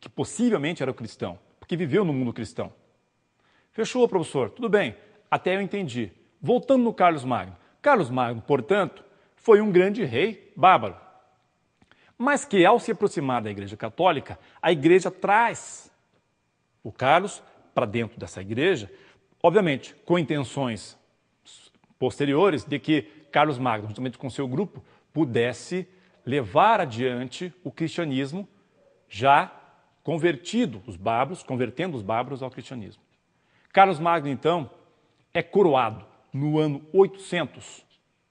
que possivelmente era cristão, porque viveu no mundo cristão. Fechou, professor? Tudo bem, até eu entendi. Voltando no Carlos Magno. Carlos Magno, portanto, foi um grande rei bárbaro. Mas que, ao se aproximar da Igreja Católica, a Igreja traz o Carlos para dentro dessa igreja, obviamente com intenções posteriores de que Carlos Magno, juntamente com seu grupo, pudesse levar adiante o cristianismo já convertido, convertendo os bárbaros ao cristianismo. Carlos Magno, então, é coroado no ano 800,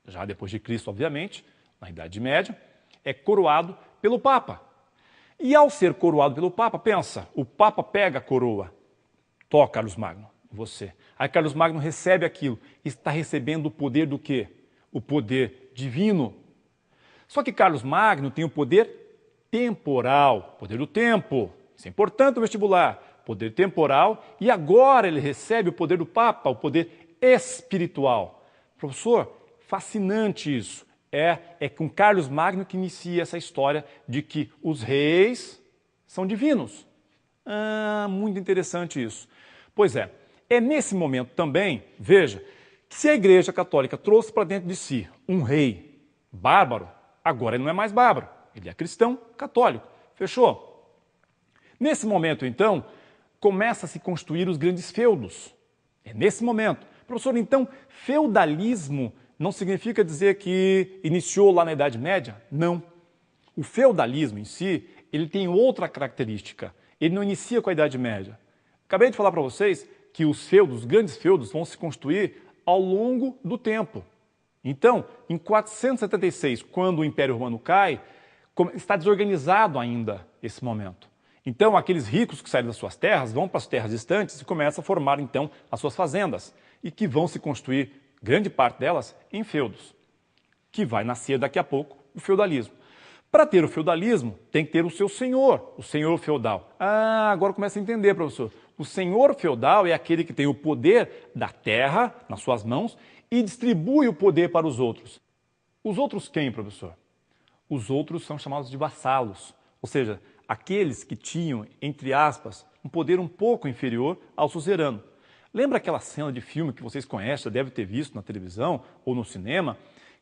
já depois de Cristo, obviamente, na Idade Média, é coroado pelo Papa. E ao ser coroado pelo Papa, pensa, o Papa pega a coroa, toca Carlos Magno, você. Aí Carlos Magno recebe aquilo, está recebendo o poder do quê? O poder divino. Só que Carlos Magno tem o poder temporal, poder do tempo. Isso é importante no vestibular. Poder temporal, e agora ele recebe o poder do Papa, o poder espiritual. Professor, fascinante isso. É com Carlos Magno que inicia essa história de que os reis são divinos. Muito interessante isso. Pois é nesse momento também, veja, que se a Igreja Católica trouxe para dentro de si um rei bárbaro, agora ele não é mais bárbaro, ele é cristão católico. Fechou? Nesse momento, então, começa a se construir os grandes feudos. É nesse momento. Professor, então, feudalismo não significa dizer que iniciou lá na Idade Média? Não. O feudalismo em si, ele tem outra característica. Ele não inicia com a Idade Média. Acabei de falar para vocês que os feudos, os grandes feudos, vão se construir ao longo do tempo. Então, em 476, quando o Império Romano cai, está desorganizado ainda esse momento. Então, aqueles ricos que saem das suas terras vão para as terras distantes e começam a formar, então, as suas fazendas, e que vão se construir, grande parte delas, em feudos, que vai nascer daqui a pouco o feudalismo. Para ter o feudalismo, tem que ter o seu senhor, o senhor feudal. Agora começa a entender, professor. O senhor feudal é aquele que tem o poder da terra nas suas mãos e distribui o poder para os outros. Os outros quem, professor? Os outros são chamados de vassalos, ou seja, aqueles que tinham, entre aspas, um poder um pouco inferior ao suzerano. Lembra aquela cena de filme que vocês conhecem, já deve ter visto na televisão ou no cinema,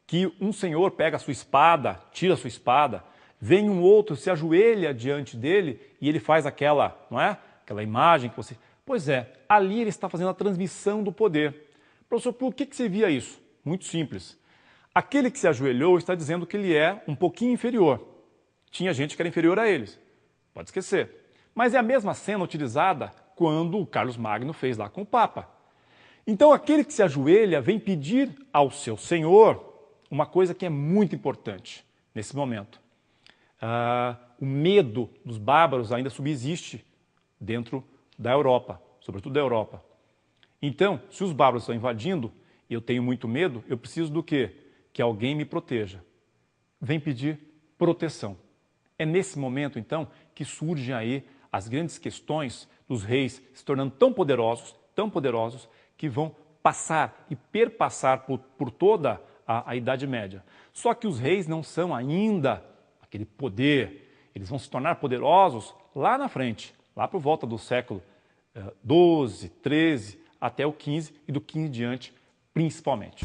que um senhor pega a sua espada, tira a sua espada, vem um outro, se ajoelha diante dele e ele faz aquela, não é? Aquela imagem que você... Pois é, ali ele está fazendo a transmissão do poder. Professor, por que você via isso? Muito simples. Aquele que se ajoelhou está dizendo que ele é um pouquinho inferior. Tinha gente que era inferior a eles. Pode esquecer. Mas é a mesma cena utilizada quando o Carlos Magno fez lá com o Papa. Então, aquele que se ajoelha vem pedir ao seu senhor uma coisa que é muito importante nesse momento. O medo dos bárbaros ainda subsiste dentro da Europa, sobretudo da Europa. Então, se os bárbaros estão invadindo e eu tenho muito medo, eu preciso do quê? Que alguém me proteja. Vem pedir proteção. É nesse momento, então, que surgem aí as grandes questões dos reis se tornando tão poderosos, que vão passar e perpassar por toda a Idade Média. Só que os reis não são ainda aquele poder, eles vão se tornar poderosos lá na frente, lá por volta do século XII, XIII, até o XV e do XV em diante, principalmente.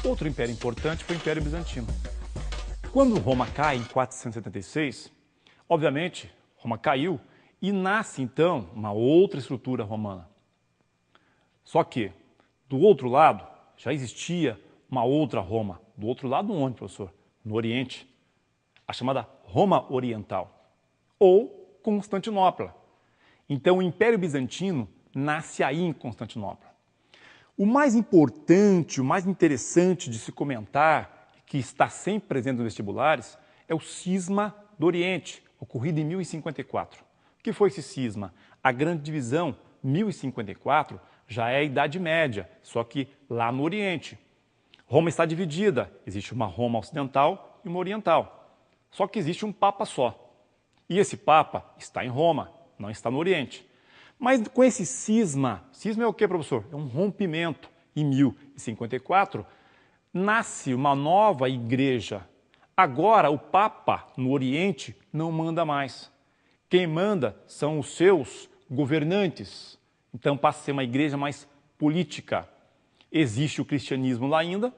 Outro império importante foi o Império Bizantino. Quando Roma cai em 476, obviamente, Roma caiu e nasce, então, uma outra estrutura romana. Só que, do outro lado, já existia uma outra Roma. Do outro lado onde, professor? No Oriente. A chamada Roma Oriental. Ou Constantinopla. Então, o Império Bizantino nasce aí em Constantinopla. O mais importante, o mais interessante de se comentar, que está sempre presente nos vestibulares, é o cisma do Oriente, ocorrido em 1054. O que foi esse cisma? A grande divisão, 1054, já é a Idade Média, só que lá no Oriente. Roma está dividida, existe uma Roma ocidental e uma oriental. Só que existe um Papa só. E esse Papa está em Roma, não está no Oriente. Mas com esse cisma é o que, professor? É um rompimento. Em 1054, nasce uma nova igreja. Agora o Papa no Oriente não manda mais. Quem manda são os seus governantes. Então passa a ser uma igreja mais política. Existe o cristianismo lá ainda,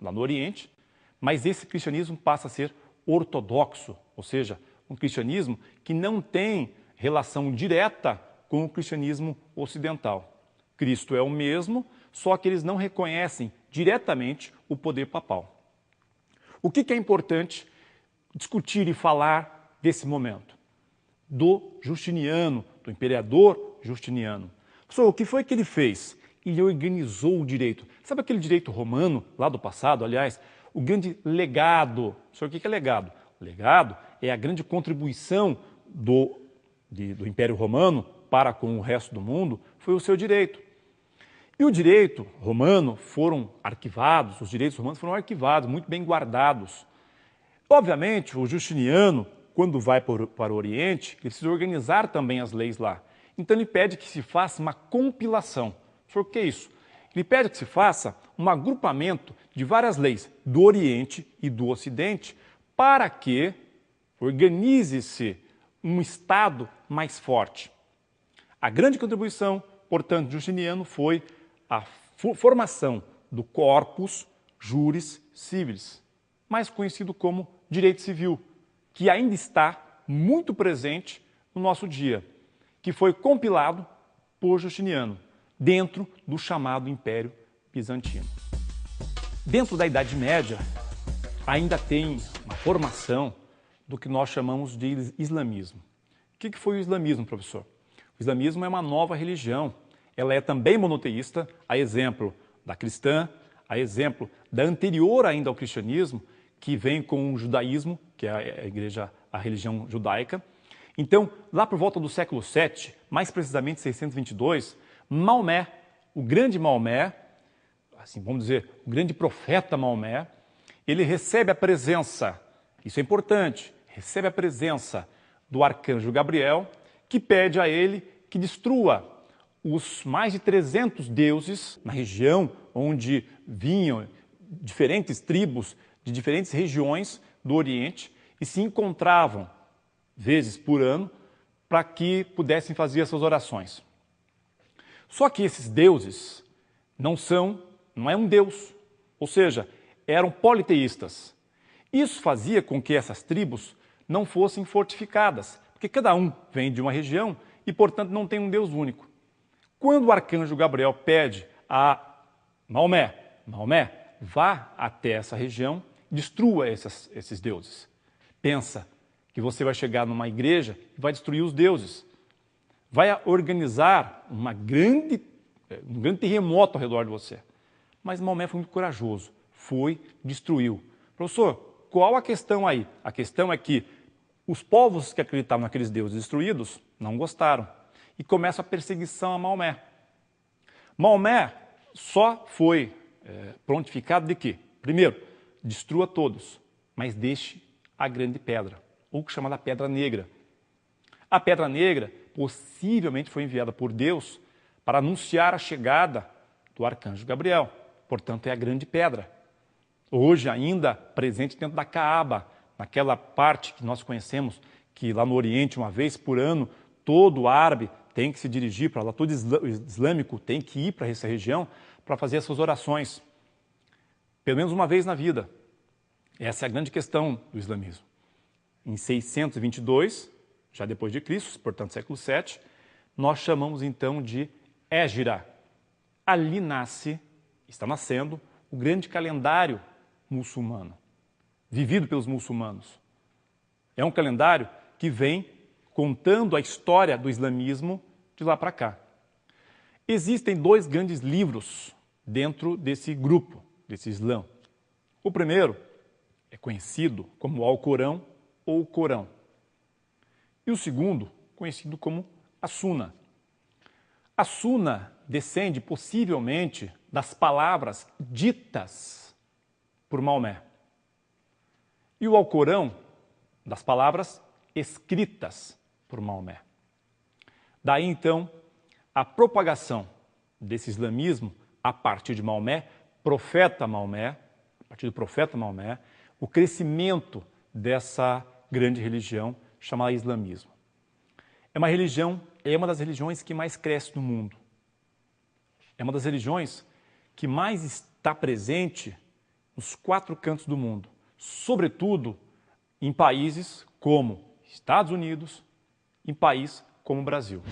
lá no Oriente, mas esse cristianismo passa a ser ortodoxo, ou seja, um cristianismo que não tem relação direta com o cristianismo ocidental. Cristo é o mesmo, só que eles não reconhecem diretamente o poder papal. O que é importante discutir e falar desse momento? Do Justiniano, do imperador Justiniano. Professor, o que foi que ele fez? Ele organizou o direito. Sabe aquele direito romano, lá do passado, aliás, o grande legado. Professor, o que é legado? O legado é a grande contribuição do Império Romano para com o resto do mundo, foi o seu direito. E o direito romano foram arquivados, os direitos romanos foram arquivados, muito bem guardados. Obviamente, o Justiniano, quando vai para o Oriente, ele precisa organizar também as leis lá. Então ele pede que se faça uma compilação. Por que isso? Ele pede que se faça um agrupamento de várias leis do Oriente e do Ocidente para que organize-se um Estado mais forte. A grande contribuição, portanto, de Justiniano foi a formação do Corpus Juris Civilis, mais conhecido como direito civil, que ainda está muito presente no nosso dia, que foi compilado por Justiniano, dentro do chamado Império Bizantino. Dentro da Idade Média, ainda tem uma formação do que nós chamamos de islamismo. O que foi o islamismo, professor? O islamismo é uma nova religião. Ela é também monoteísta, a exemplo da cristã, a exemplo da anterior ainda ao cristianismo, que vem com o judaísmo, que é a religião judaica. Então, lá por volta do século VII, mais precisamente 622, Maomé, o grande Maomé, assim vamos dizer, o grande profeta Maomé, ele recebe a presença, isso é importante, recebe a presença do arcanjo Gabriel, que pede a ele que destrua os mais de 300 deuses na região onde vinham diferentes tribos de diferentes regiões do Oriente e se encontravam vezes por ano para que pudessem fazer essas orações. Só que esses deuses não é um deus, ou seja, eram politeístas. Isso fazia com que essas tribos não fossem fortificadas, porque cada um vem de uma região e, portanto, não tem um Deus único. Quando o arcanjo Gabriel pede a Maomé, vá até essa região, destrua esses deuses. Pensa que você vai chegar numa igreja e vai destruir os deuses. Vai organizar um grande terremoto ao redor de você. Mas Maomé foi muito corajoso, destruiu. Professor, qual a questão aí? A questão é que os povos que acreditavam naqueles deuses destruídos não gostaram. E começa a perseguição a Maomé. Maomé só foi prontificado de quê? Primeiro, destrua todos, mas deixe a grande pedra, ou chamada Pedra Negra. A Pedra Negra possivelmente foi enviada por Deus para anunciar a chegada do arcanjo Gabriel. Portanto, é a grande pedra. Hoje ainda presente dentro da Caaba, naquela parte que nós conhecemos, que lá no Oriente, uma vez por ano, todo árabe tem que se dirigir para lá, todo islâmico tem que ir para essa região para fazer essas orações. Pelo menos uma vez na vida. Essa é a grande questão do islamismo. Em 622, já depois de Cristo, portanto século VII, nós chamamos então de Égira. Ali está nascendo o grande calendário muçulmano, vivido pelos muçulmanos. É um calendário que vem contando a história do islamismo de lá para cá. Existem dois grandes livros dentro desse grupo, desse Islã. O primeiro é conhecido como o Alcorão ou o Corão. E o segundo, conhecido como a Suna. A Suna descende possivelmente das palavras ditas por Maomé. E o Alcorão, das palavras escritas por Maomé. Daí, então, a propagação desse islamismo a partir de Maomé, a partir do profeta Maomé, o crescimento dessa grande religião chamada islamismo. É uma das religiões que mais cresce no mundo. É uma das religiões que mais está presente nos 4 cantos do mundo, sobretudo em países como Estados Unidos, em países como o Brasil.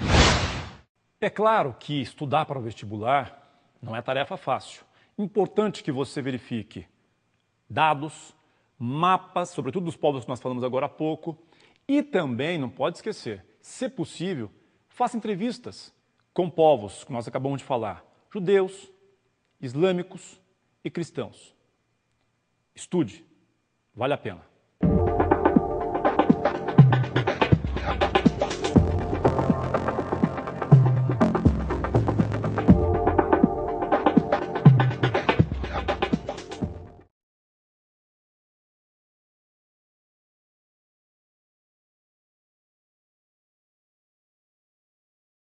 É claro que estudar para o vestibular não é tarefa fácil. Importante que você verifique dados, mapas, sobretudo dos povos que nós falamos agora há pouco, e também, não pode esquecer, se possível, faça entrevistas com povos que nós acabamos de falar, judeus, islâmicos e cristãos. Estude, vale a pena.